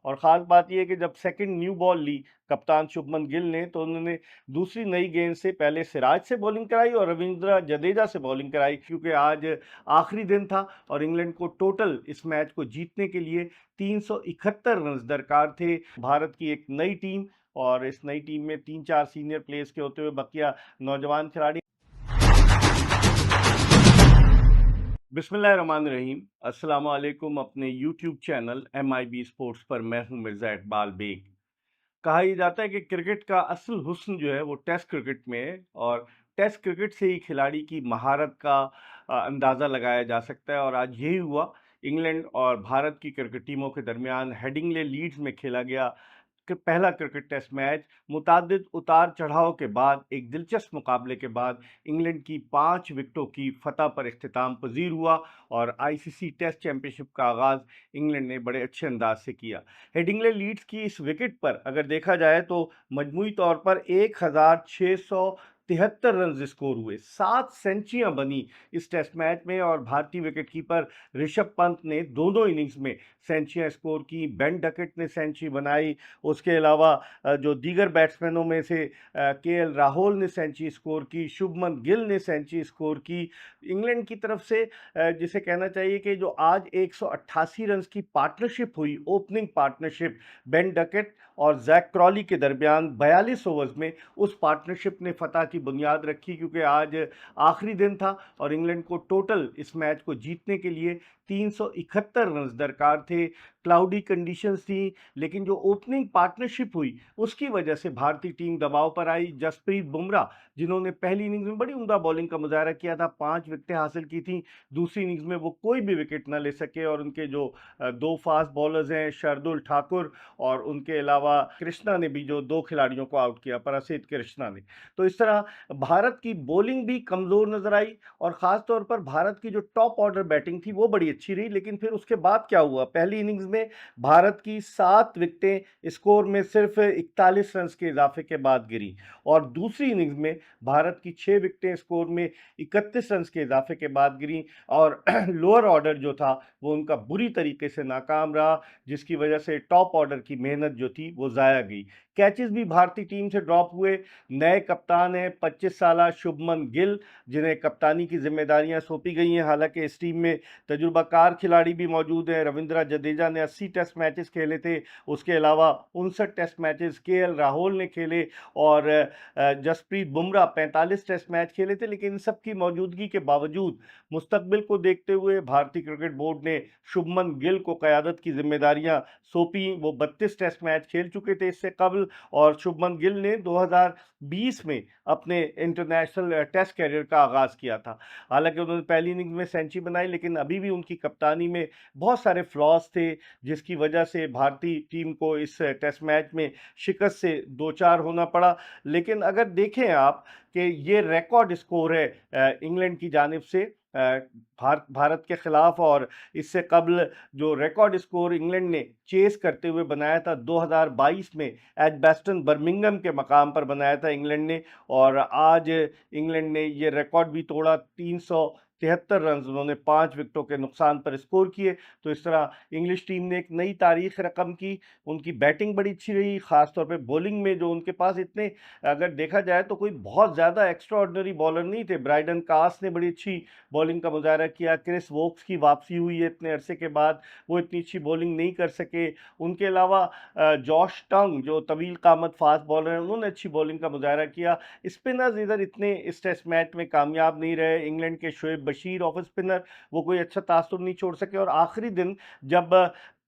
और ख़ास बात ये है कि जब सेकंड न्यू बॉल ली कप्तान शुभमन गिल ने, तो उन्होंने दूसरी नई गेंद से पहले सिराज से बॉलिंग कराई और रवींद्र जडेजा से बॉलिंग कराई, क्योंकि आज आखिरी दिन था और इंग्लैंड को टोटल इस मैच को जीतने के लिए 371 रन दरकार थे। भारत की एक नई टीम, और इस नई टीम में 3-4 सीनियर प्लेयर्स के होते हुए बकिया नौजवान खिलाड़ी। बिस्मिल्लाहिर्रहमानिर्रहीम, अस्सलाम वालेकुम। अपने यूट्यूब चैनल MIB स्पोर्ट्स पर मैं हूं मिर्ज़ा इकबाल बेग। कहा यह जाता है कि क्रिकेट का असल हुस्न जो है वो टेस्ट क्रिकेट में है, और टेस्ट क्रिकेट से ही खिलाड़ी की महारत का अंदाज़ा लगाया जा सकता है। और आज यही हुआ। इंग्लैंड और भारत की क्रिकेट टीमों के दरमियान हेडिंगले लीड्स में खेला गया कि पहला क्रिकेट टेस्ट मैच मुतादिद उतार चढ़ाव के बाद, एक दिलचस्प मुकाबले के बाद, इंग्लैंड की 5 विकेटों की फतह पर इख्तिताम पजीर हुआ और ICC टेस्ट चैंपियनशिप का आगाज़ इंग्लैंड ने बड़े अच्छे अंदाज से किया। हेडिंगले लीड्स की इस विकेट पर अगर देखा जाए तो मजमूई तौर पर 1673 रन स्कोर हुए, 7 सेंचुरियां बनी इस टेस्ट मैच में, और भारतीय विकेटकीपर ऋषभ पंत ने दोनों इनिंग्स में सेंचुरियां स्कोर की। बेन डकेट ने सेंचुरी बनाई। उसके अलावा जो दीगर बैट्समैनों में से KL राहुल ने सेंचुरी स्कोर की, शुभमन गिल ने सेंचुरी स्कोर की। इंग्लैंड की तरफ से जिसे कहना चाहिए कि जो आज 188 रन की पार्टनरशिप हुई, ओपनिंग पार्टनरशिप बेन डकेट और जैक क्रॉली के दरमियान 42 ओवर्स में, उस पार्टनरशिप ने फतह की बुनियाद रखी, क्योंकि आज आखिरी दिन था और इंग्लैंड को टोटल इस मैच को जीतने के लिए 371 रन दरकार थे। क्लाउडी कंडीशंस थी, लेकिन जो ओपनिंग पार्टनरशिप हुई उसकी वजह से भारतीय टीम दबाव पर आई। जसप्रीत बुमराह, जिन्होंने पहली इनिंग्स में बड़ी उम्दा बॉलिंग का मुजाहरा किया था, 5 विकेटें हासिल की थी, दूसरी इनिंग्स में वो कोई भी विकेट ना ले सके, और उनके जो दो फास्ट बॉलर्स हैं, शार्दुल ठाकुर और उनके अलावा कृष्णा ने भी जो 2 खिलाड़ियों को आउट किया, परासित कृष्णा ने। तो इस तरह भारत की बॉलिंग भी कमज़ोर नजर आई, और ख़ास तौर पर भारत की जो टॉप ऑर्डर बैटिंग थी वो बड़ी अच्छी रही। लेकिन फिर उसके बाद क्या हुआ, पहली इनिंग्स में भारत की 7 विकेटें स्कोर में सिर्फ 41 रन के इजाफे के बाद गिरी, और दूसरी इनिंग्स में भारत की 6 विकेटें स्कोर में 31 रन के इजाफे के बाद गिरी, और लोअर ऑर्डर जो था वो उनका बुरी तरीके से नाकाम रहा, जिसकी वजह से टॉप ऑर्डर की मेहनत जो थी वो ज़ाया गई। कैचेस भी भारतीय टीम से ड्रॉप हुए। नए कप्तान हैं 25 साला शुभमन गिल, जिन्हें कप्तानी की जिम्मेदारियां सौंपी गई हैं। हालांकि इस टीम में तजुर्बाकार खिलाड़ी भी मौजूद हैं। रविंद्र जडेजा ने 80 टेस्ट मैचेस खेले थे, उसके अलावा 59 टेस्ट मैचेस KL राहुल ने खेले, और जसप्रीत बुमराह 45 टेस्ट मैच खेले थे। लेकिन इन सब की मौजूदगी के बावजूद मुस्तकबिल को देखते हुए भारतीय क्रिकेट बोर्ड ने शुभमन गिल को क़यादत की जिम्मेदारियां सौंपी। वो 32 टेस्ट मैच खेल चुके थे इससे कबल, और शुभमन गिल ने 2020 में अपने इंटरनेशनल टेस्ट कैरियर का आगाज़ किया था। हालांकि उन्होंने पहली इनिंग्स में सेंचुरी बनाई, लेकिन अभी भी उनकी कप्तानी में बहुत सारे फ्लॉज थे, जिसकी वजह से भारतीय टीम को इस टेस्ट मैच में शिकस्त से दो चार होना पड़ा। लेकिन अगर देखें आप कि ये रिकॉर्ड स्कोर है इंग्लैंड की जानिब से भारत के खिलाफ, और इससे कबल जो रिकॉर्ड स्कोर इंग्लैंड ने चेस करते हुए बनाया था 2022 में एजबेस्टन बर्मिंघम के मकाम पर बनाया था इंग्लैंड ने, और आज इंग्लैंड ने ये रिकॉर्ड भी तोड़ा। 373 रन उन्होंने 5 विकेटों के नुकसान पर स्कोर किए। तो इस तरह इंग्लिश टीम ने एक नई तारीख रकम की। उनकी बैटिंग बड़ी अच्छी रही, खासतौर पे बॉलिंग में जो उनके पास इतने, अगर देखा जाए तो कोई बहुत ज़्यादा एक्स्ट्रा ऑर्डिनरी बॉलर नहीं थे। ब्राइडन कास ने बड़ी अच्छी बॉलिंग का मुजाहरा किया। क्रिस वोक्स की वापसी हुई है इतने अरसे के बाद, वो इतनी अच्छी बॉलिंग नहीं कर सके। उनके अलावा जॉश टंग जो तवील कामत फास्ट बॉलर हैं, उन्होंने अच्छी बॉलिंग का मुजाहरा किया। स्पिनर्स इधर इतने इस टेस्ट मैच में कामयाब नहीं रहे। इंग्लैंड के शोएब बशीर ऑफ स्पिनर, वो कोई अच्छा तासुर नहीं छोड़ सके, और आखिरी दिन जब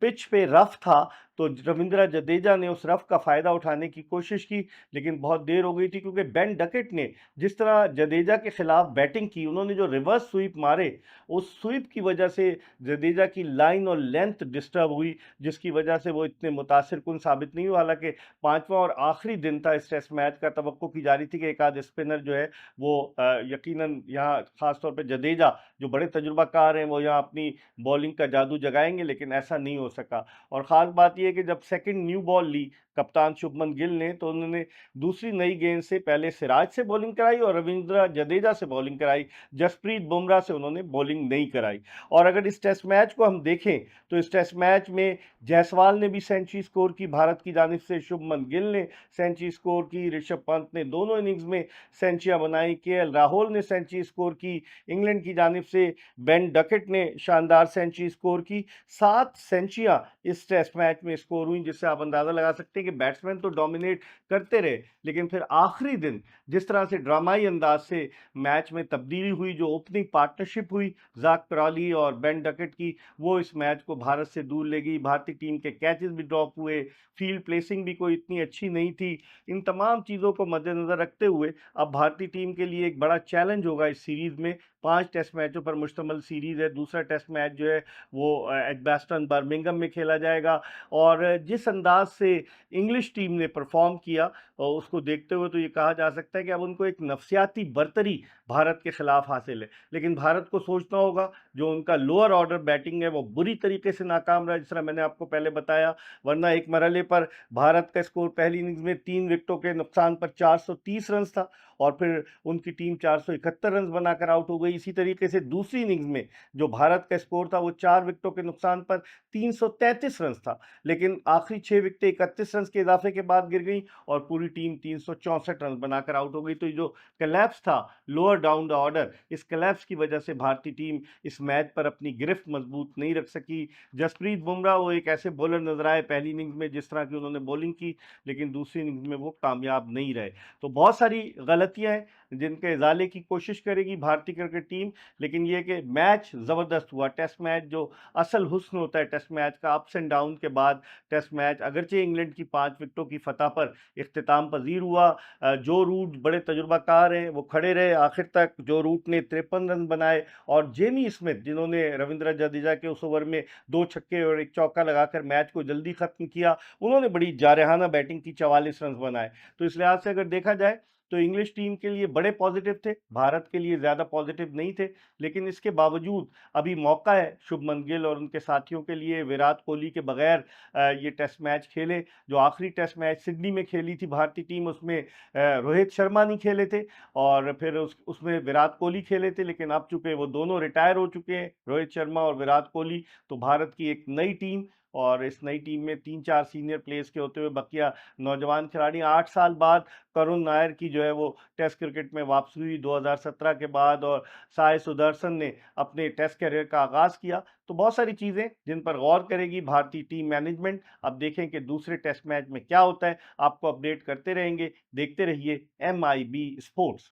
पिच पे रफ था तो रविंद्र जडेजा ने उस रफ का फ़ायदा उठाने की कोशिश की, लेकिन बहुत देर हो गई थी, क्योंकि बेन डकेट ने जिस तरह जडेजा के खिलाफ बैटिंग की, उन्होंने जो रिवर्स स्वीप मारे, उस स्वीप की वजह से जडेजा की लाइन और लेंथ डिस्टर्ब हुई, जिसकी वजह से वो इतने मुतासिर कुन साबित नहीं हुआ। हालांकि पांचवा और आखिरी दिन था इस टेस्ट मैच का, तवक्को की जा रही थी कि एक आध स्पिनर जो है वो यकीनन यहाँ खासतौर पर जडेजा जो बड़े तजुर्बाकार हैं वो यहाँ अपनी बॉलिंग का जादू जगाएंगे, लेकिन ऐसा नहीं हो सका। और ख़ास बात ये है कि जब सेकंड न्यू बॉल ली कप्तान शुभमन गिल ने, तो उन्होंने दूसरी नई गेंद से पहले सिराज से बॉलिंग कराई और रविंद्र जडेजा से बॉलिंग कराई। जसप्रीत बुमराह से उन्होंने बॉलिंग नहीं कराई। और अगर इस टेस्ट मैच को हम देखें तो इस टेस्ट मैच में जायसवाल ने भी सेंचुरी स्कोर की भारत की जानिब से, शुभमन गिल ने सेंचुरी स्कोर की, ऋषभ पंत ने दोनों इनिंग्स में सेंचुरियां बनाई, केएल राहुल ने सेंचुरी स्कोर की, इंग्लैंड की जानिब से बेन डकेट ने शानदार सेंचुरी स्कोर की। 7 सेंचुरियां इस टेस्ट मैच में स्कोर हुई, जिससे आप अंदाजा लगा सकते हैं कि बैट्समैन तो डोमिनेट करते रहे, लेकिन फिर आखिरी दिन जिस तरह से ड्रामाई अंदाज से मैच में तब्दीली हुई, जो ओपनिंग पार्टनरशिप हुई ज़ाक क्रॉली और बेन डकेट की, वो इस मैच को भारत से दूर ले गई। भारतीय टीम के कैचेस भी ड्रॉप हुए, फील्ड प्लेसिंग भी कोई इतनी अच्छी नहीं थी। इन तमाम चीज़ों को मद्देनज़र रखते हुए अब भारतीय टीम के लिए एक बड़ा चैलेंज होगा इस सीरीज़ में। 5 टेस्ट मैचों पर मुश्तमिल सीरीज़ है। दूसरा टेस्ट मैच जो है वो एडबास्टन बर्मिंघम में खेला जाएगा। और जिस अंदाज से इंग्लिश टीम ने परफॉर्म किया और उसको देखते हुए तो ये कहा जा सकता है कि अब उनको एक नफसियाती बर्तरी भारत के खिलाफ हासिल है। लेकिन भारत को सोचना होगा, जो उनका लोअर ऑर्डर बैटिंग है वो बुरी तरीके से नाकाम रहा, जिस तरह मैंने आपको पहले बताया। वरना एक मरहले पर भारत का स्कोर पहली इनिंग्स में 3 विकेटों के नुकसान पर 430 रन था और फिर उनकी टीम 471 रन बनाकर आउट हो गई। इसी तरीके से दूसरी इनिंग्स में जो भारत का स्कोर था वो 4 विकेटों के नुकसान पर 333 रन था, लेकिन आखिरी 6 विकेटें 31 रन के इजाफे के बाद गिर गई और पूरी टीम 364 रन बनाकर आउट हो गई। तो ये जो कलैप्स था लोअर डाउन द ऑर्डर, इस कलैप्स की वजह से भारतीय टीम इस मैच पर अपनी गिरफ्त मजबूत नहीं रख सकी। जसप्रीत बुमराह वो एक ऐसे बॉलर नजर आए पहली इनिंग्स में जिस तरह की उन्होंने बॉलिंग की, लेकिन दूसरी इनिंग्स में वो कामयाब नहीं रहे। तो बहुत सारी गलतियां हैं जिनके इजाले की कोशिश करेगी भारतीय क्रिकेट टीम, लेकिन ये कि मैच ज़बरदस्त हुआ। टेस्ट मैच जो असल हुस्न होता है टेस्ट मैच का, अप्स एंड डाउन के बाद टेस्ट मैच अगरचे इंग्लैंड की 5 विकेटों की फतह पर इख्तिताम पजीर हुआ। जो रूट बड़े तजुर्बाकार हैं वो खड़े रहे आखिर तक। जो रूट ने 53 रन बनाए और जेमी स्मिथ जिन्होंने रविंद्र जडेजा के उस ओवर में 2 छक्के और 1 चौका लगाकर मैच को जल्दी खत्म किया, उन्होंने बड़ी जारहाना बैटिंग की, 44 रन बनाए। तो इस लिहाज से अगर देखा जाए तो इंग्लिश टीम के लिए बड़े पॉजिटिव थे, भारत के लिए ज़्यादा पॉजिटिव नहीं थे। लेकिन इसके बावजूद अभी मौका है शुभमन गिल और उनके साथियों के लिए विराट कोहली के बगैर ये टेस्ट मैच खेले। जो आखिरी टेस्ट मैच सिडनी में खेली थी भारतीय टीम, उसमें रोहित शर्मा नहीं खेले थे और फिर उसमें विराट कोहली खेले थे, लेकिन अब चूंकि वो दोनों रिटायर हो चुके हैं, रोहित शर्मा और विराट कोहली, तो भारत की एक नई टीम, और इस नई टीम में 3-4 सीनियर प्लेयर्स के होते हुए बकिया नौजवान खिलाड़ी, 8 साल बाद करुण नायर की जो है वो टेस्ट क्रिकेट में वापसी हुई 2017 के बाद, और साई सुदर्शन ने अपने टेस्ट कैरियर का आगाज़ किया। तो बहुत सारी चीज़ें जिन पर गौर करेगी भारतीय टीम मैनेजमेंट। अब देखें कि दूसरे टेस्ट मैच में क्या होता है, आपको अपडेट करते रहेंगे। देखते रहिए MIB स्पोर्ट्स।